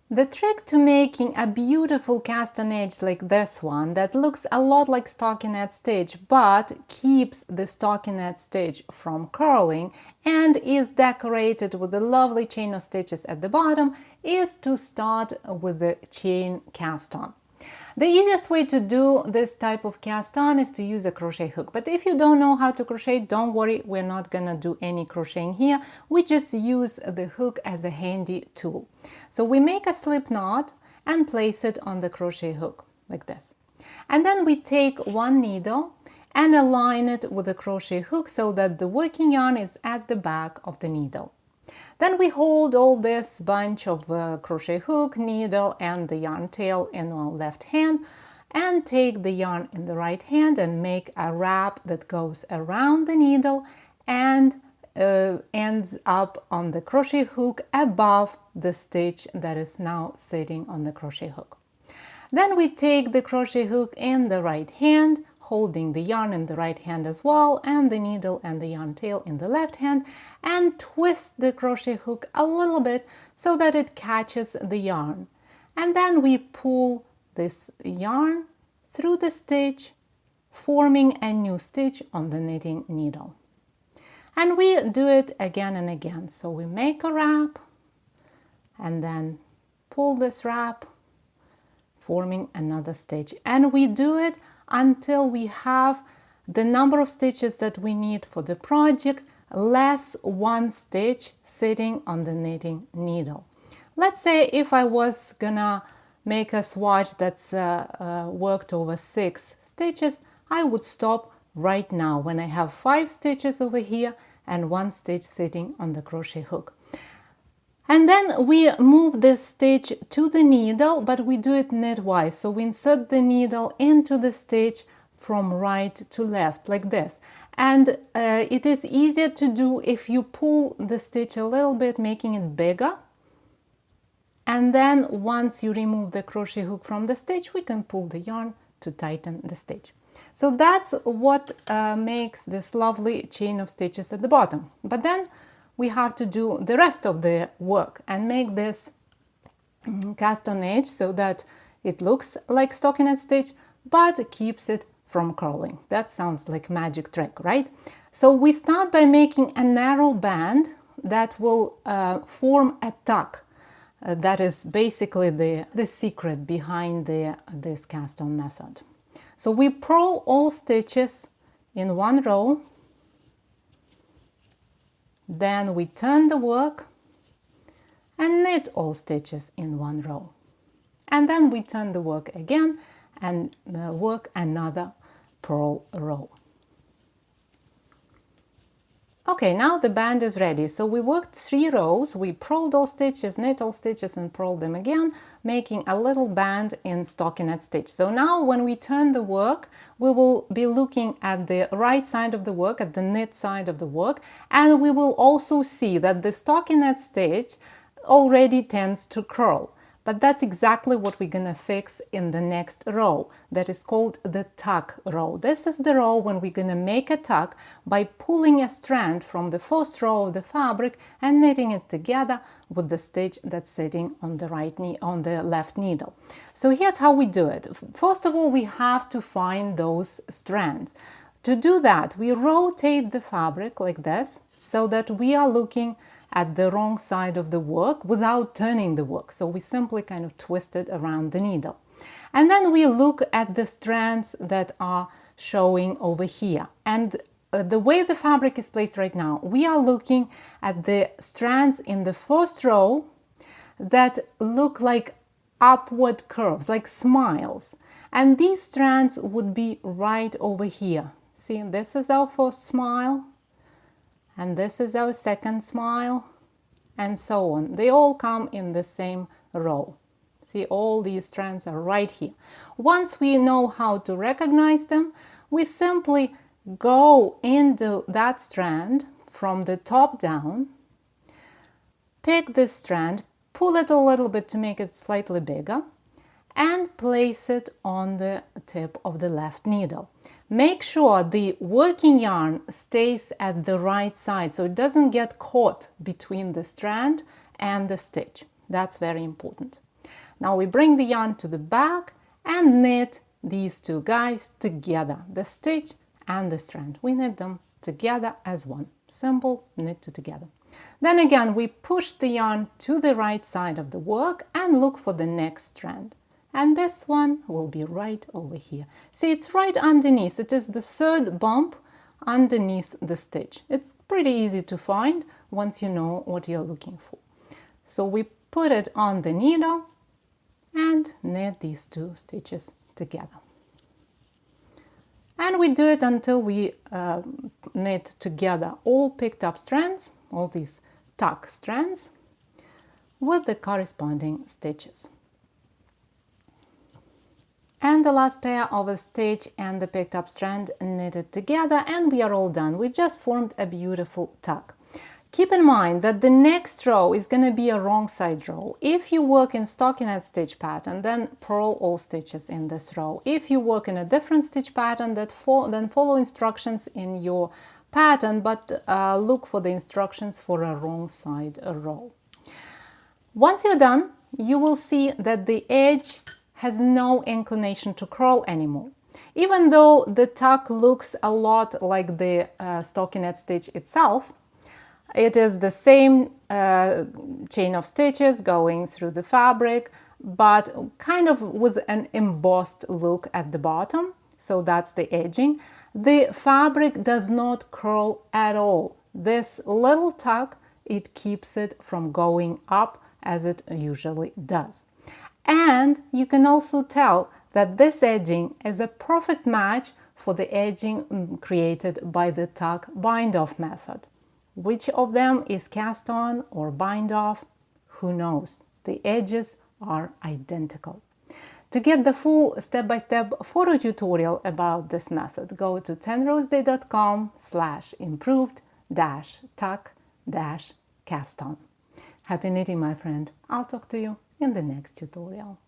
The trick to making a beautiful cast on edge like this one that looks a lot like stockinette stitch but keeps the stockinette stitch from curling and is decorated with a lovely chain of stitches at the bottom is to start with the chain cast on. The easiest way to do this type of cast on is to use a crochet hook. But if you don't know how to crochet, don't worry, we're not gonna do any crocheting here. We just use the hook as a handy tool. So we make a slip knot and place it on the crochet hook like this. And then we take one needle and align it with the crochet hook so that the working yarn is at the back of the needle. Then we hold all this bunch of crochet hook, needle and the yarn tail in our left hand and take the yarn in the right hand and make a wrap that goes around the needle and ends up on the crochet hook above the stitch that is now sitting on the crochet hook. Then we take the crochet hook in the right hand, holding the yarn in the right hand as well, and the needle and the yarn tail in the left hand, and twist the crochet hook a little bit so that it catches the yarn. And then we pull this yarn through the stitch, forming a new stitch on the knitting needle. And we do it again and again. So we make a wrap and then pull this wrap, forming another stitch. And we do it until we have the number of stitches that we need for the project less one stitch sitting on the knitting needle. Let's say if I was gonna make a swatch that's worked over 6 stitches, I would stop right now when I have 5 stitches over here and 1 stitch sitting on the crochet hook. And then we move this stitch to the needle, but we do it knitwise. So we insert the needle into the stitch from right to left, like this. And it is easier to do if you pull the stitch a little bit, making it bigger. And then once you remove the crochet hook from the stitch, we can pull the yarn to tighten the stitch. So that's what makes this lovely chain of stitches at the bottom. But then we have to do the rest of the work and make this cast on edge so that it looks like stockinette stitch but keeps it from curling. That sounds like magic trick, right? So we start by making a narrow band that will form a tuck. That is basically the secret behind this cast on method. So we purl all stitches in one row. Then we turn the work and knit all stitches in one row. And then we turn the work again and work another purl row. Okay, now the band is ready. So we worked 3 rows, we purled all stitches, knit all stitches and purled them again, making a little band in stockinette stitch. So now when we turn the work, we will be looking at the right side of the work, at the knit side of the work, and we will also see that the stockinette stitch already tends to curl. But that's exactly what we're gonna fix in the next row. That is called the tuck row. This is the row when we're gonna make a tuck by pulling a strand from the first row of the fabric and knitting it together with the stitch that's sitting on the left needle. So here's how we do it. First of all, we have to find those strands. To do that, we rotate the fabric like this so that we are looking at the wrong side of the work without turning the work. So we simply kind of twist it around the needle. And then we look at the strands that are showing over here. And the way the fabric is placed right now, we are looking at the strands in the first row that look like upward curves, like smiles. And these strands would be right over here. See, this is our first smile. And this is our second smile, and so on. They all come in the same row. See, all these strands are right here. Once we know how to recognize them, we simply go into that strand from the top down, pick this strand, pull it a little bit to make it slightly bigger, and place it on the tip of the left needle. Make sure the working yarn stays at the right side so it doesn't get caught between the strand and the stitch. That's very important. Now we bring the yarn to the back and knit these two guys together, the stitch and the strand. We knit them together as one. Simple, knit together. Then again, we push the yarn to the right side of the work and look for the next strand. And this one will be right over here. See, it's right underneath. It is the third bump underneath the stitch. It's pretty easy to find once you know what you're looking for. So we put it on the needle and knit these two stitches together. And we do it until we knit together all picked up strands, all these tuck strands, with the corresponding stitches. And the last pair of a stitch and the picked up strand knitted together, and we are all done. We've just formed a beautiful tuck. Keep in mind that the next row is going to be a wrong side row. If you work in stockinette stitch pattern, then purl all stitches in this row. If you work in a different stitch pattern, then follow instructions in your pattern, but look for the instructions for a wrong side row. Once you're done, you will see that the edge has no inclination to curl anymore. Even though the tuck looks a lot like the stockinette stitch itself, it is the same chain of stitches going through the fabric, but kind of with an embossed look at the bottom. So that's the edging. The fabric does not curl at all. This little tuck, it keeps it from going up as it usually does. And you can also tell that this edging is a perfect match for the edging created by the tuck bind-off method. Which of them is cast on or bind off? Who knows? The edges are identical. To get the full step-by-step photo tutorial about this method, go to 10roseday.com/improved-tuck-cast on. Happy knitting, my friend. I'll talk to you in the next tutorial.